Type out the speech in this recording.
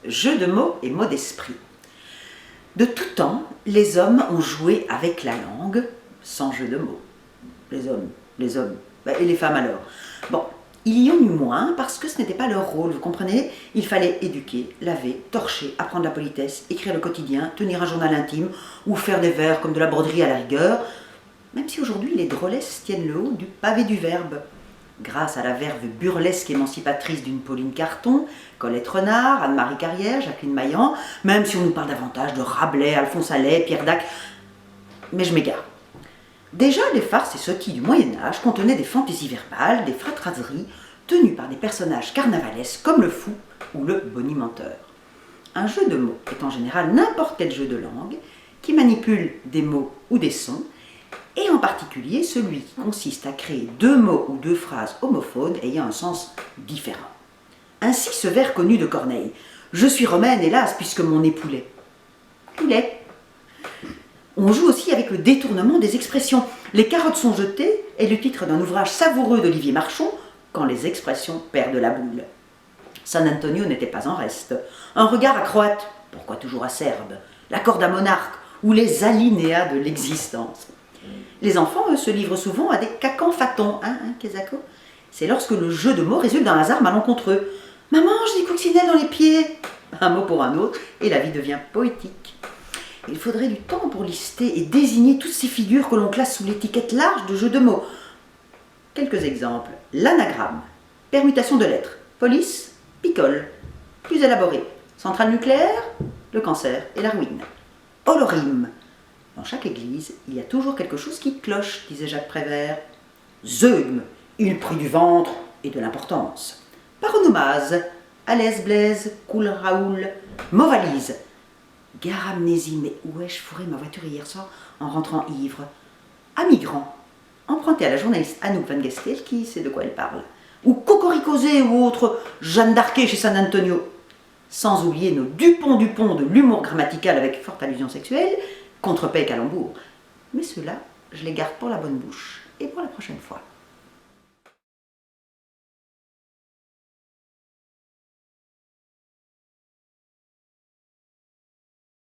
Jeux de mots et mots d'esprit. De tout temps, les hommes ont joué avec la langue, sans jeu de mots. Les hommes, et les femmes alors. Bon, il y en eut moins parce que ce n'était pas leur rôle, vous comprenez? Il fallait éduquer, laver, torcher, apprendre la politesse, écrire le quotidien, tenir un journal intime ou faire des vers comme de la broderie à la rigueur, même si aujourd'hui les drôlesses tiennent le haut du pavé du verbe. Grâce à la verve burlesque émancipatrice d'une Pauline Carton, Colette Renard, Anne-Marie Carrière, Jacqueline Maillan, même si on nous parle davantage de Rabelais, Alphonse Allais, Pierre Dac. Mais je m'égare. Déjà, les farces et sotties du Moyen-Âge contenaient des fantaisies verbales, des fratraseries, tenues par des personnages carnavalesques comme le fou ou le bonimenteur. Un jeu de mots est en général n'importe quel jeu de langue qui manipule des mots ou des sons, et en particulier celui qui consiste à créer deux mots ou deux phrases homophones ayant un sens différent. Ainsi ce vers connu de Corneille, « Je suis romaine, hélas, puisque mon époux l'est ». Poulet. On joue aussi avec le détournement des expressions. « Les carottes sont jetées » est le titre d'un ouvrage savoureux d'Olivier Marchon, quand les expressions perdent la boule. San Antonio n'était pas en reste. Un regard à croate, pourquoi toujours acerbe, la corde à monarque ou les alinéas de l'existence. Les enfants, eux, se livrent souvent à des cacanfatons, Kezako? C'est lorsque le jeu de mots résulte d'un hasard malencontreux. « Maman, j'ai des coccinelles dans les pieds !» Un mot pour un autre, et la vie devient poétique. Il faudrait du temps pour lister et désigner toutes ces figures que l'on classe sous l'étiquette large de jeu de mots. Quelques exemples. L'anagramme, permutation de lettres, police, picole, plus élaboré, centrale nucléaire, le cancer et la ruine. Holorime. Dans chaque église, il y a toujours quelque chose qui cloche, disait Jacques Prévert. Zeugme, il prit du ventre et de l'importance. Paronomase, à l'aise Blaise, cool Raoul. Movalise. Gare amnésie, mais où ai-je fourré ma voiture hier soir en rentrant ivre? À migrant, emprunté à la journaliste Anouk Van Gestel qui sait de quoi elle parle. Ou Cocoricoset ou autre Jeanne d'Arquet chez San Antonio. Sans oublier nos Dupont de l'humour grammatical avec forte allusion sexuelle, contrepès et calembour. Mais ceux-là, je les garde pour la bonne bouche et pour la prochaine fois.